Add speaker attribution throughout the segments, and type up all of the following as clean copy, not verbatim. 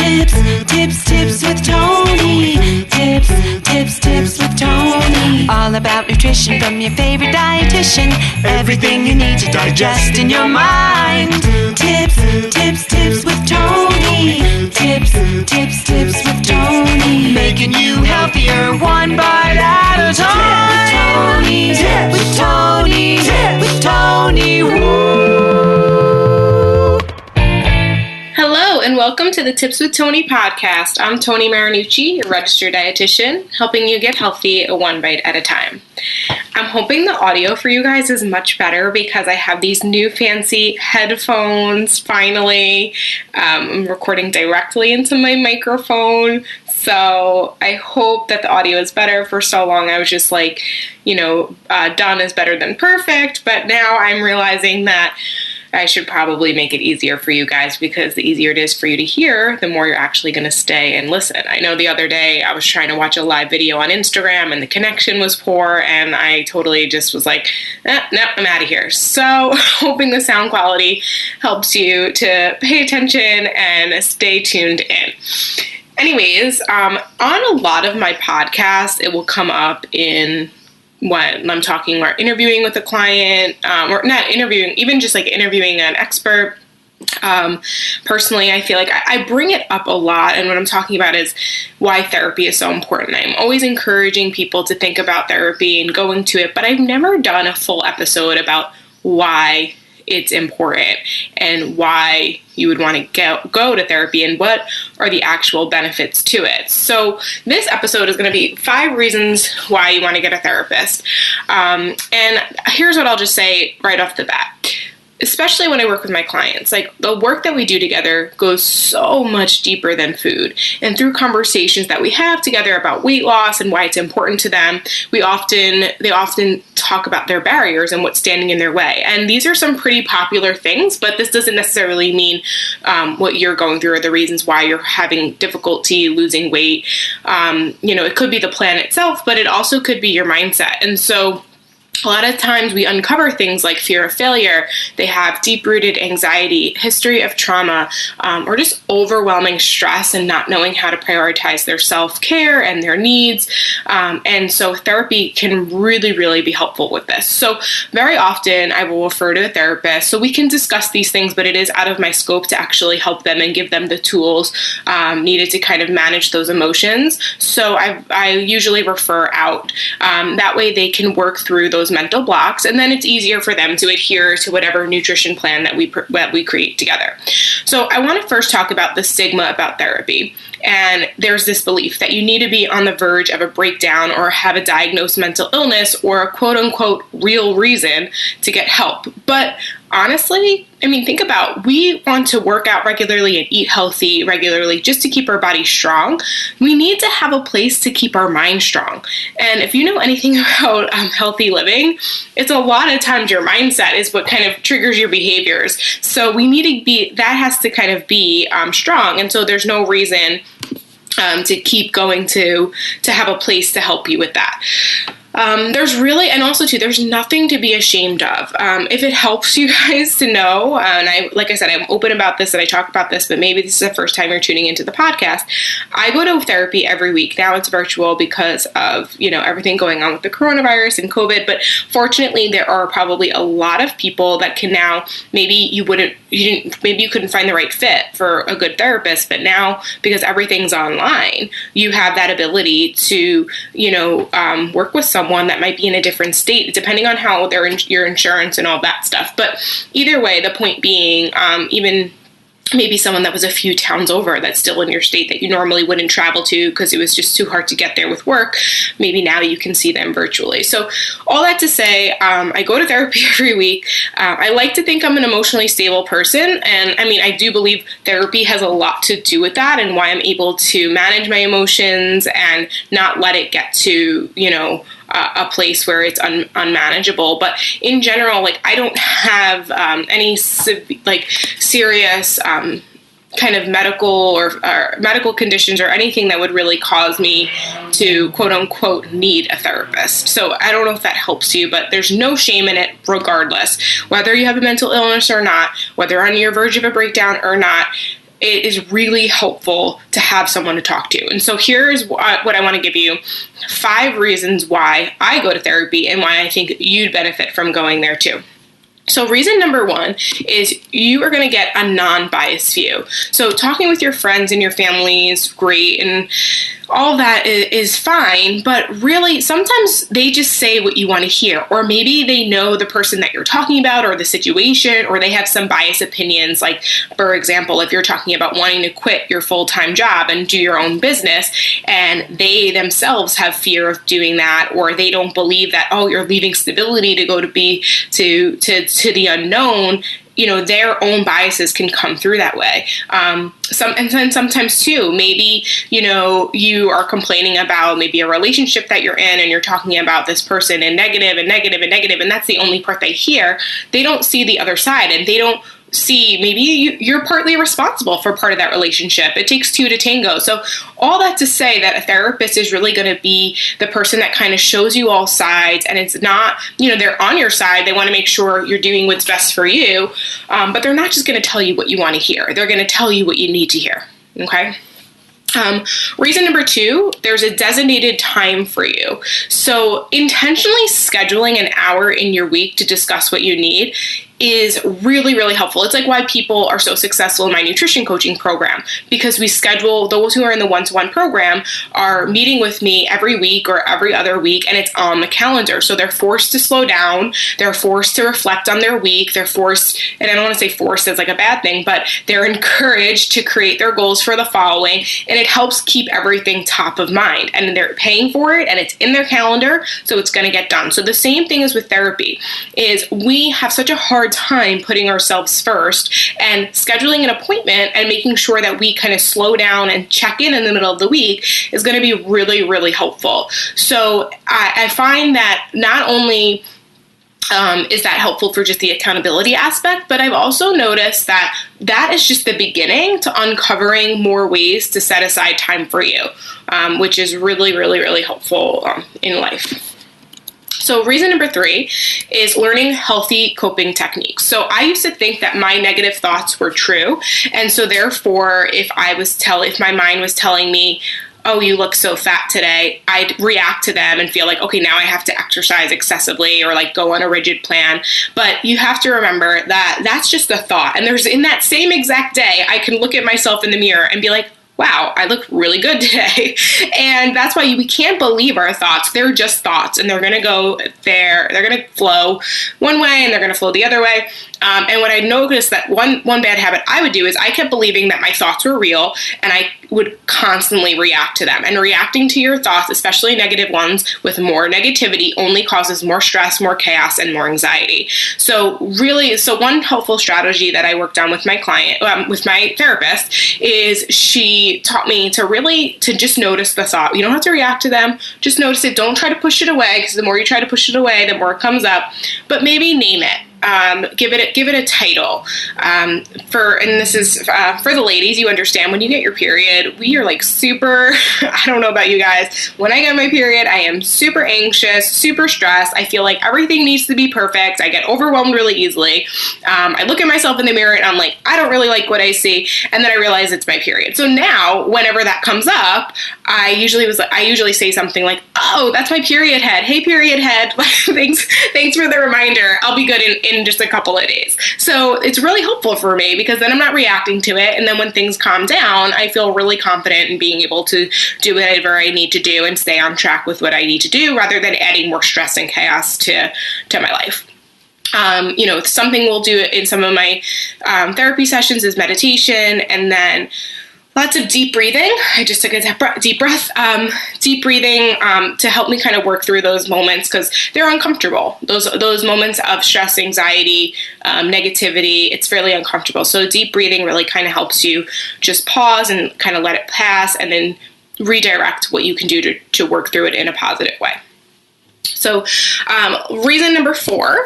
Speaker 1: Tips with Tony. Tips with Tony. All about nutrition from your favorite dietitian. Everything you need to digest in your mind. Tips with Tony. Tips with Tony. Making you healthier one bite at a time. With Tony. Woo.
Speaker 2: Hello and welcome to the Tips with Tony podcast. I'm Tony Marinucci, your registered dietitian, helping you get healthy one bite at a time. I'm hoping the audio for you guys is much better because I have these new fancy headphones finally. I'm recording directly into my microphone, so I hope that the audio is better. For so long I was just like, done is better than perfect, but now I'm realizing that I should probably make it easier for you guys because the easier it is for you to hear, the more you're actually going to stay and listen. I know the other day I was trying to watch a live video on Instagram and the connection was poor and I totally just was like, no, I'm out of here. So hoping the sound quality helps you to pay attention and stay tuned in. Anyways, on a lot of my podcasts, it will come up in when I'm talking or interviewing with a client, or not interviewing, even just like interviewing an expert. Personally, I feel like I bring it up a lot, and what I'm talking about is why therapy is so important. I'm always encouraging people to think about therapy and going to it, but I've never done a full episode about why it's important and why you would want to go to therapy and what are the actual benefits to it. So this episode is going to be 5 reasons why you want to get a therapist. And here's what I'll just say right off the bat. Especially when I work with my clients, like the work that we do together goes so much deeper than food. And through conversations that we have together about weight loss and why it's important to them, they often talk about their barriers and what's standing in their way. And these are some pretty popular things, but this doesn't necessarily mean what you're going through or the reasons why you're having difficulty losing weight. It could be the plan itself, but it also could be your mindset. And so a lot of times we uncover things like fear of failure. They have deep-rooted anxiety, history of trauma, or just overwhelming stress and not knowing how to prioritize their self-care and their needs. And so therapy can really, really be helpful with this. So very often I will refer to a therapist so we can discuss these things, but it is out of my scope to actually help them and give them the tools needed to kind of manage those emotions. So I usually refer out. That way they can work through those mental blocks, and then it's easier for them to adhere to whatever nutrition plan that we create together. So I want to first talk about the stigma about therapy. And there's this belief that you need to be on the verge of a breakdown or have a diagnosed mental illness or a quote unquote real reason to get help. But honestly, think about, we want to work out regularly and eat healthy regularly just to keep our body strong. We need to have a place to keep our mind strong. And if you know anything about healthy living, it's a lot of times your mindset is what kind of triggers your behaviors. So we need to that has to kind of be strong. And so there's no reason to keep going to have a place to help you with that. There's nothing to be ashamed of. If it helps you guys to know, and like I said, I'm open about this and I talk about this, but maybe this is the first time you're tuning into the podcast. I go to therapy every week. Now it's virtual because of, everything going on with the coronavirus and COVID, but fortunately there are probably a lot of people that can now, maybe you couldn't find the right fit for a good therapist, but now because everything's online, you have that ability to, work with someone that might be in a different state, depending on how your insurance and all that stuff. But either way, the point being, even maybe someone that was a few towns over that's still in your state that you normally wouldn't travel to because it was just too hard to get there with work, maybe now you can see them virtually. So all that to say, I go to therapy every week. I like to think I'm an emotionally stable person. And I do believe therapy has a lot to do with that and why I'm able to manage my emotions and not let it get to, a place where it's unmanageable. But in general, I don't have any serious kind of medical or medical conditions or anything that would really cause me to quote unquote need a therapist. So I don't know if that helps you, but there's no shame in it regardless, whether you have a mental illness or not, whether you're on your verge of a breakdown or not. it is really helpful to have someone to talk to. And so here's what I want to give you 5 reasons why I go to therapy and why I think you'd benefit from going there too. So reason number 1 is you are going to get a non-biased view. So talking with your friends and your family is great, and all that is fine, but really sometimes they just say what you want to hear, or maybe they know the person that you're talking about or the situation, or they have some biased opinions. Like, for example, if you're talking about wanting to quit your full-time job and do your own business, and they themselves have fear of doing that, or they don't believe that, oh, you're leaving stability to go to the unknown, their own biases can come through that way. And then sometimes too, maybe, you are complaining about maybe a relationship that you're in, and you're talking about this person and negative, and that's the only part they hear. They don't see the other side, and they don't see maybe you're partly responsible for part of that relationship. It takes 2 to tango. So all that to say that a therapist is really going to be the person that kind of shows you all sides, and it's not, they're on your side. They want to make sure you're doing what's best for you, but they're not just going to tell you what you want to hear. They're going to tell you what you need to hear. Okay. Reason number 2, there's a designated time for you. So intentionally scheduling an hour in your week to discuss what you need is really, really helpful. It's like why people are so successful in my nutrition coaching program, because we schedule, those who are in the one-to-one program are meeting with me every week or every other week, and it's on the calendar. So they're forced to slow down. They're forced to reflect on their week. They're forced, and I don't want to say forced as like a bad thing, but they're encouraged to create their goals for the following, and it helps keep everything top of mind. And they're paying for it, and it's in their calendar, so it's going to get done. So the same thing as with therapy is we have such a hard time putting ourselves first, and scheduling an appointment and making sure that we kind of slow down and check in the middle of the week is going to be really, really helpful. So I find that not only is that helpful for just the accountability aspect, but I've also noticed that that is just the beginning to uncovering more ways to set aside time for you, which is really, really, really helpful in life. So reason number 3 is learning healthy coping techniques. So I used to think that my negative thoughts were true. And so therefore, if my mind was telling me, oh, you look so fat today, I'd react to them and feel like, okay, now I have to exercise excessively or like go on a rigid plan. But you have to remember that that's just a thought. And in that same exact day, I can look at myself in the mirror and be like, wow, I look really good today. And that's why we can't believe our thoughts. They're just thoughts, and they're going to go there. They're going to flow one way, and they're going to flow the other way. And what I noticed that one bad habit I would do is I kept believing that my thoughts were real, and I would constantly react to them. And reacting to your thoughts, especially negative ones, with more negativity only causes more stress, more chaos, and more anxiety. So one helpful strategy that I worked on with my client, with my therapist, is she taught me to just notice the thought. You don't have to react to them. Just notice it. Don't try to push it away, because the more you try to push it away, the more it comes up. But maybe name it. Give it a title. And this is for the ladies. You understand when you get your period, we are like super. I don't know about you guys. When I get my period, I am super anxious, super stressed. I feel like everything needs to be perfect. I get overwhelmed really easily. I look at myself in the mirror and I'm like, I don't really like what I see, and then I realize it's my period. So now, whenever that comes up, I usually say something like, "Oh, that's my period head. Hey, period head. Thanks for the reminder. I'll be good in just a couple of days." So it's really helpful for me, because then I'm not reacting to it. And then when things calm down, I feel really confident in being able to do whatever I need to do and stay on track with what I need to do, rather than adding more stress and chaos to my life. Something we'll do in some of my therapy sessions is meditation, and then lots of deep breathing. I just took a deep breath. Deep breathing to help me kind of work through those moments, because they're uncomfortable. Those moments of stress, anxiety, negativity, it's fairly uncomfortable. So deep breathing really kind of helps you just pause and kind of let it pass, and then redirect what you can do to work through it in a positive way. So reason number 4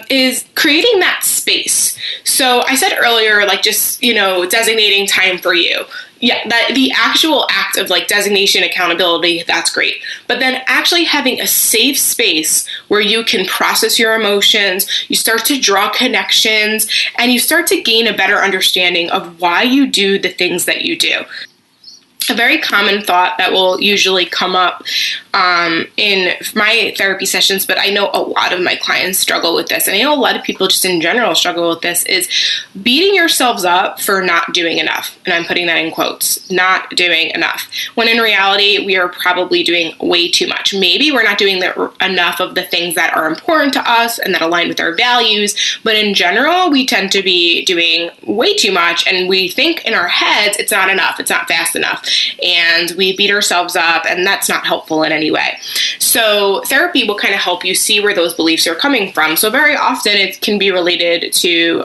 Speaker 2: is creating that space. So I said earlier, like just, designating time for you. Yeah, that the actual act of like designation, accountability, that's great. But then actually having a safe space where you can process your emotions, you start to draw connections, and you start to gain a better understanding of why you do the things that you do. A very common thought that will usually come up in my therapy sessions, but I know a lot of my clients struggle with this, and I know a lot of people just in general struggle with this, is beating yourselves up for not doing enough. And I'm putting that in quotes, not doing enough. When in reality, we are probably doing way too much. Maybe we're not doing enough of the things that are important to us and that align with our values, but in general, we tend to be doing way too much, and we think in our heads it's not enough, it's not fast enough. And we beat ourselves up, and that's not helpful in any way. So therapy will kind of help you see where those beliefs are coming from. So very often it can be related to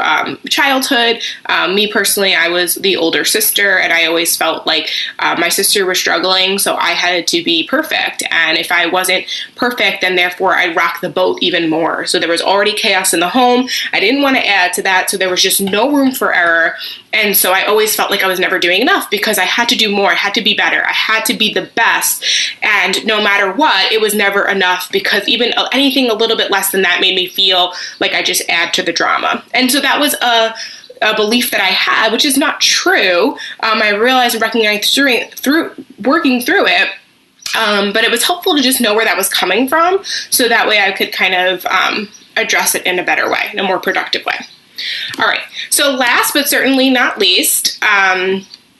Speaker 2: childhood. Me personally, I was the older sister, and I always felt like my sister was struggling, so I had to be perfect. And if I wasn't perfect, then therefore I'd rock the boat even more. So there was already chaos in the home. I didn't want to add to that, so there was just no room for error. And so I always felt like I was never doing enough because I had to do more. I had to be better. I had to be the best. And no matter what, it was never enough, because even anything a little bit less than that made me feel like I just add to the drama. And so that was a belief that I had, which is not true. I realized and recognized through working through it. But it was helpful to just know where that was coming from, so that way I could kind of address it in a better way, in a more productive way. All right, so last but certainly not least,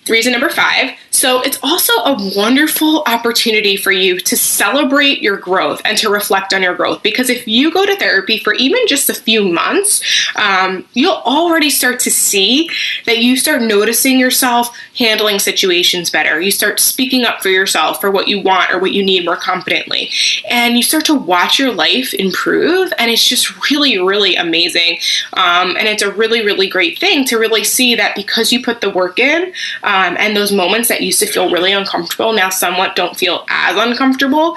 Speaker 2: reason number 5. So it's also a wonderful opportunity for you to celebrate your growth and to reflect on your growth. Because if you go to therapy for even just a few months, you'll already start to see that you start noticing yourself handling situations better. You start speaking up for yourself for what you want or what you need more confidently. And you start to watch your life improve. And it's just really, really amazing. And it's a really, really great thing to really see that because you put the work in, and those moments that used to feel really uncomfortable now somewhat don't feel as uncomfortable.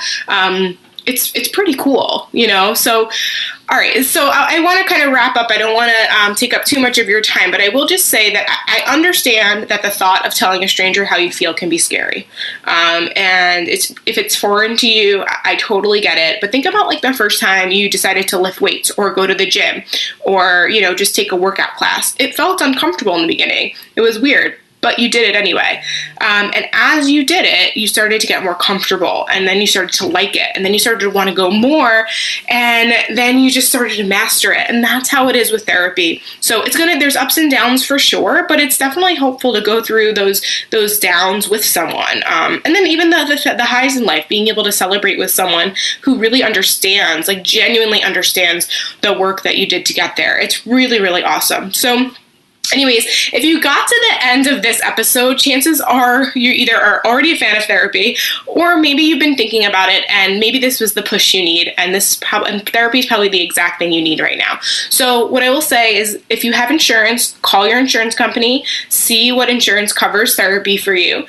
Speaker 2: It's pretty cool, So, all right. So I want to kind of wrap up. I don't want to take up too much of your time, but I will just say that I understand that the thought of telling a stranger how you feel can be scary. And if it's foreign to you, I totally get it. But think about like the first time you decided to lift weights or go to the gym or, just take a workout class. It felt uncomfortable in the beginning. It was weird. But you did it anyway. And as you did it, you started to get more comfortable, and then you started to like it, and then you started to want to go more, and then you just started to master it. And that's how it is with therapy. So there's ups and downs for sure, but it's definitely helpful to go through those downs with someone. And then even the highs in life, being able to celebrate with someone who really understands, like genuinely understands the work that you did to get there. It's really, really awesome. So anyways, if you got to the end of this episode, chances are you either are already a fan of therapy, or maybe you've been thinking about it, and maybe this was the push you need, and therapy is probably the exact thing you need right now. So what I will say is, if you have insurance, call your insurance company, see what insurance covers therapy for you.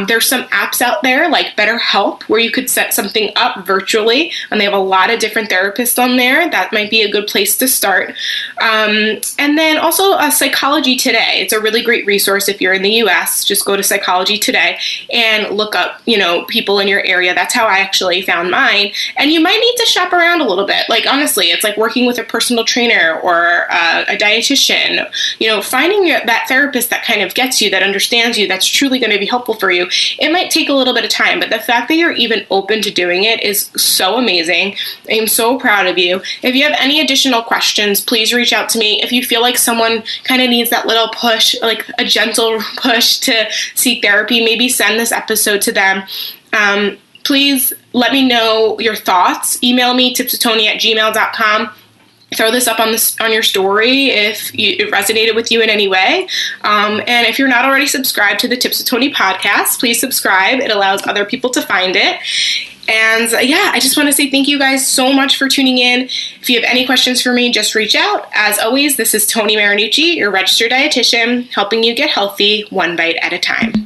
Speaker 2: There's some apps out there like BetterHelp where you could set something up virtually, and they have a lot of different therapists on there. That might be a good place to start. And then also Psychology Today. It's a really great resource if you're in the US. Just go to Psychology Today and look up, people in your area. That's how I actually found mine. And you might need to shop around a little bit. Like, honestly, it's like working with a personal trainer or a dietitian. Finding that therapist that kind of gets you, that understands you, that's truly going to be helpful for you. It might take a little bit of time, but the fact that you're even open to doing it is so amazing. I am so proud of you. If you have any additional questions, please reach out to me. If you feel like someone kind of needs that little push, like a gentle push to seek therapy, maybe send this episode to them. Please let me know your thoughts. Email me, tipswithtony@gmail.com. Throw this up on your story if it resonated with you in any way. And if you're not already subscribed to the Tips with Tony podcast, please subscribe. It allows other people to find it. And I just want to say thank you guys so much for tuning in. If you have any questions for me, just reach out. As always, this is Tony Marinucci, your registered dietitian, helping you get healthy one bite at a time.